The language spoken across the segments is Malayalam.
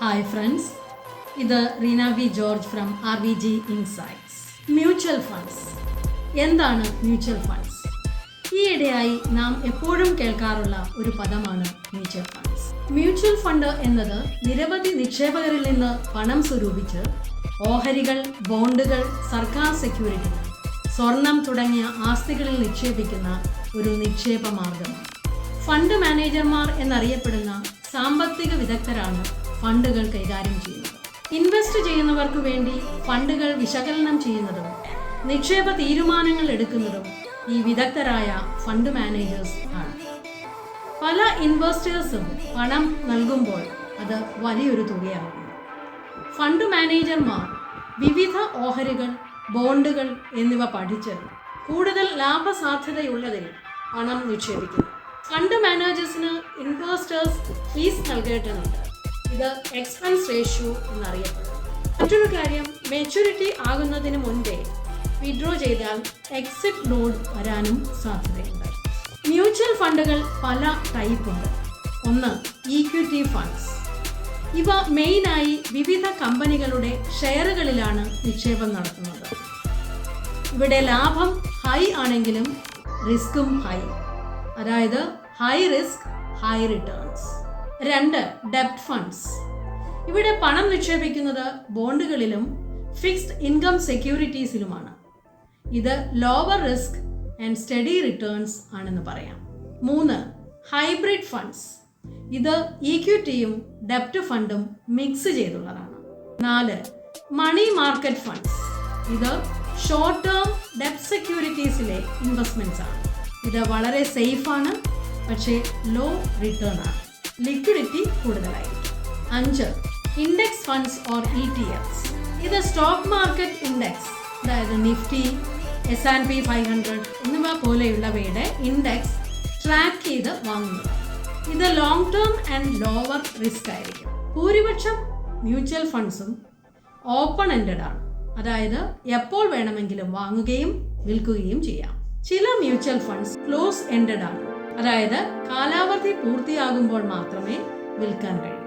Hi friends, ഇത് Reena V George from RVG Insights. Mutual funds എന്താണ് മ്യൂച്വൽ ഫണ്ട്സ്? ഈയിടെയായി നാം എപ്പോഴും കേൾക്കാറുള്ള ഒരു പദമാണ് മ്യൂച്വൽ ഫണ്ട്സ്. മ്യൂച്വൽ ഫണ്ട് എന്നത് നിരവധി നിക്ഷേപകരിൽ നിന്ന് പണം സ്വരൂപിച്ച് ഓഹരികൾ, ബോണ്ടുകൾ, സർക്കാർ സെക്യൂരിറ്റികൾ, സ്വർണം തുടങ്ങിയ ആസ്തികളിൽ നിക്ഷേപിക്കുന്ന ഒരു നിക്ഷേപ മാർഗമാണ്. ഫണ്ട് മാനേജർമാർ എന്നറിയപ്പെടുന്ന സാമ്പത്തിക വിദഗ്ധരാണ് ഫണ്ടുകൾ കൈകാര്യം ചെയ്യുന്നത്. ഇൻവെസ്റ്റ് ചെയ്യുന്നവർക്ക് വേണ്ടി ഫണ്ടുകൾ വിശകലനം ചെയ്യുന്നതും നിക്ഷേപ തീരുമാനങ്ങൾ എടുക്കുന്നതും ഈ വിദഗ്ധരായ ഫണ്ട് മാനേജേഴ്സ് ആണ്. പല ഇൻവെസ്റ്റേഴ്സും പണം നൽകുമ്പോൾ അത് വലിയൊരു തുകയാകുന്നു. ഫണ്ട് മാനേജർമാർ വിവിധ ഓഹരികൾ, ബോണ്ടുകൾ എന്നിവ പഠിച്ച് കൂടുതൽ ലാഭസാധ്യതയുള്ളതിൽ പണം നിക്ഷേപിക്കുന്നു. ഫണ്ട് മാനേജേഴ്സിന് ഇൻവെസ്റ്റേഴ്സ് ഫീസ് നൽകേണ്ടതുണ്ട്. ഇത് എക്സ്പെൻസ് റേഷ്യോ എന്നറിയപ്പെടുന്നു. മറ്റൊരു കാര്യം, മെച്യൂരിറ്റി ആകുന്നതിന് മുൻപേ വിഡ്രോ ചെയ്താൽ എക്സിറ്റ് ലോഡ് വരാനും സാധ്യതയുണ്ട്. മ്യൂച്വൽ ഫണ്ടുകൾ പല ടൈപ്പുണ്ട്. ഒന്ന്, ഈക്വിറ്റി ഫണ്ട്സ്. ഇവ മെയിനായി വിവിധ കമ്പനികളുടെ ഷെയറുകളിലാണ് നിക്ഷേപം നടത്തുന്നത്. ഇവിടെ ലാഭം ഹൈ ആണെങ്കിലും റിസ്ക്കും ഹൈ, അതായത് ഹൈ റിസ്ക് ഹൈ റിട്ടേൺസ്. രണ്ട്, ഡെപ്റ്റ് ഫണ്ട്സ്. ഇവിടെ പണം നിക്ഷേപിക്കുന്നത് ബോണ്ടുകളിലും ഫിക്സ്ഡ് ഇൻകം സെക്യൂരിറ്റീസിലുമാണ്. ഇത് lower risk and steady returns ആണെന്ന് പറയാം. മൂന്ന്, ഹൈബ്രിഡ് ഫണ്ട്സ്. ഇത് ഈക്വിറ്റിയും ഡെപ്റ്റ് ഫണ്ടും മിക്സ് ചെയ്തുള്ളതാണ്. നാല്, മണി മാർക്കറ്റ് ഫണ്ട്സ്. ഇത് ഷോർട്ട് ടേം ഡെപ്റ്റ് സെക്യൂരിറ്റീസിലെ ഇൻവെസ്റ്റ്മെന്റ്സ് ആണ്. ഇത് വളരെ സേഫ് ആണ്, പക്ഷേ ലോ റിട്ടേൺ ആണ്, ലിക്വിഡിറ്റി കൂടുതലായിരിക്കും. അഞ്ച്, ഇൻഡെക്സ് ഫണ്ട്സ് ഓർ ETFs. ഇത് സ്റ്റോക്ക് മാർക്കറ്റ് ഇൻഡെക്സ്, അതായത് നിഫ്റ്റി, S&P 500 എന്നിവ പോലെയുള്ളവയുടെ ഇൻഡെക്സ് ട്രാക്ക് ചെയ്ത് വാങ്ങുന്നത്. ഇത് long term and lower risk ആയിരിക്കും. ഭൂരിപക്ഷം മ്യൂച്വൽ ഫണ്ട്സും ഓപ്പൺ എൻഡഡ് ആണ്, അതായത് എപ്പോൾ വേണമെങ്കിലും വാങ്ങുകയും വിൽക്കുകയും ചെയ്യാം. ചില മ്യൂച്വൽ ഫണ്ട്സ് ക്ലോസ് എൻഡഡ് ആണ്, അതായത് കാലാവധി പൂർത്തിയാകുമ്പോൾ മാത്രമേ വിൽക്കാൻ കഴിയൂ.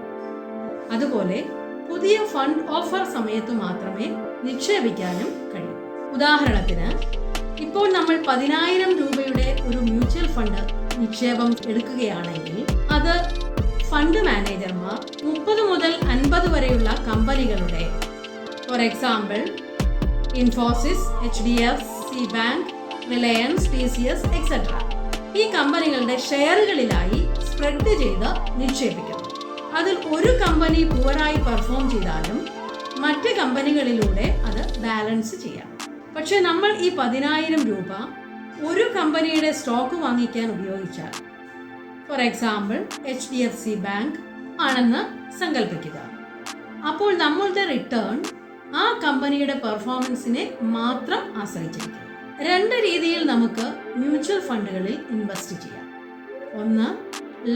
അതുപോലെ പുതിയ ഫണ്ട് ഓഫർ സമയത്ത് മാത്രമേ നിക്ഷേപിക്കാനും കഴിയൂ. ഉദാഹരണത്തിന്, ഇപ്പോൾ നമ്മൾ 10,000 രൂപയുടെ ഒരു മ്യൂച്വൽ ഫണ്ട് നിക്ഷേപം എടുക്കുകയാണെങ്കിൽ അത് ഫണ്ട് മാനേജർമാർ 30 മുതൽ 50 വരെയുള്ള കമ്പനികളുടെ, for example Infosys, HDFC bank, Reliance, TCS etcetera, ഈ കമ്പനികളുടെ ഷെയറുകളിലായി സ്പ്രെഡ് ചെയ്ത് നിക്ഷേപിക്കുന്നു. അതിൽ ഒരു കമ്പനി പുവറായി പെർഫോം ചെയ്താലും മറ്റ് കമ്പനികളിലൂടെ അത് ബാലൻസ് ചെയ്യാം. പക്ഷെ നമ്മൾ ഈ 10,000 രൂപ ഒരു കമ്പനിയുടെ സ്റ്റോക്ക് വാങ്ങിക്കാൻ ഉപയോഗിച്ചാൽ, ഫോർ എക്സാമ്പിൾ HDFC ബാങ്ക് ആണെന്ന് സങ്കല്പിക്കുക, അപ്പോൾ നമ്മളുടെ റിട്ടേൺ ആ കമ്പനിയുടെ പെർഫോമൻസിനെ മാത്രം ആശ്രയിച്ചിരിക്കും. രണ്ട് രീതിയിൽ നമുക്ക് മ്യൂച്വൽ ഫണ്ടുകളിൽ ഇൻവെസ്റ്റ് ചെയ്യാം. ഒന്ന്,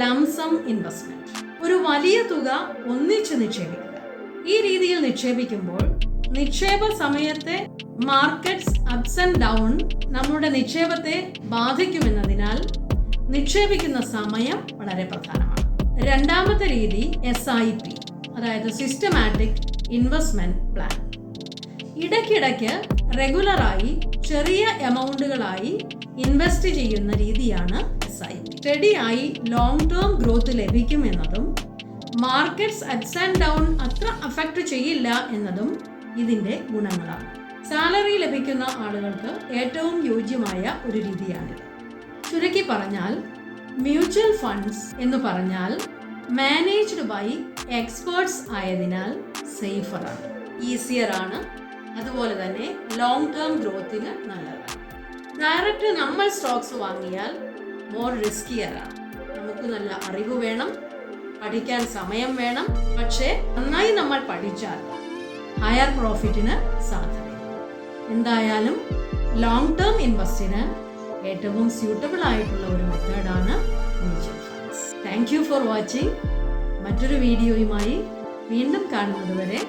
ലംസം ഇൻവെസ്റ്റ്മെന്റ്. ഒരു വലിയ തുക ഒന്നിച്ച് നിക്ഷേപിക്കുക. ഈ രീതിയിൽ നിക്ഷേപിക്കുമ്പോൾ നിക്ഷേപ സമയത്തെ മാർക്കറ്റ്സ് അപ്സ് ആൻഡ് ഡൗൺ നമ്മുടെ നിക്ഷേപത്തെ ബാധിക്കുമെന്നതിനാൽ നിക്ഷേപിക്കുന്ന സമയം വളരെ പ്രധാനമാണ്. രണ്ടാമത്തെ രീതി SIP, അതായത് സിസ്റ്റമാറ്റിക് ഇൻവെസ്റ്റ്മെന്റ് പ്ലാൻ. ഇടയ്ക്കിടയ്ക്ക് റെഗുലറായി ചെറിയ എമൗണ്ടുകളായി ഇൻവെസ്റ്റ് ചെയ്യുന്ന രീതിയാണ് SIP. സ്റ്റഡിയായി ലോങ് ടേം ഗ്രോത്ത് ലഭിക്കുമെന്നതും മാർക്കറ്റ്സ് അപ്സ് ആൻഡ് ഡൗൺ അത്ര അഫക്റ്റ് ചെയ്യില്ല എന്നതും ഇതിന്റെ ഗുണങ്ങളാണ്. സാലറി ലഭിക്കുന്ന ആളുകൾക്ക് ഏറ്റവും യോജ്യമായ ഒരു രീതിയാണിത്. ചുരുക്കി പറഞ്ഞാൽ, മ്യൂച്വൽ ഫണ്ട്സ് എന്ന് പറഞ്ഞാൽ മാനേജ്ഡ് ബൈ എക്സ്പേർട്സ് ആയതിനാൽ സേഫർ ആണ്, ഈസിയർ ആണ്, അതുപോലെ തന്നെ ലോങ് ടേം ഗ്രോത്തിന് നല്ലതാണ്. ഡയറക്റ്റ് നമ്മൾ സ്റ്റോക്സ് വാങ്ങിയാൽ മോർ റിസ്കിയർ ആണ്. നമുക്ക് നല്ല അറിവ് വേണം, പഠിക്കാൻ സമയം വേണം. പക്ഷേ നന്നായി നമ്മൾ പഠിച്ചാൽ ഹയർ പ്രോഫിറ്റിന് സാധ്യതയുണ്ട്. എന്തായാലും ലോങ് ടേം ഇൻവെസ്റ്റിന് ഏറ്റവും സ്യൂട്ടബിൾ ആയിട്ടുള്ള ഒരു മെത്തേഡാണ് mutual funds. Thank you for watching. മറ്റൊരു വീഡിയോയുമായി വീണ്ടും കാണുന്നത് വരെ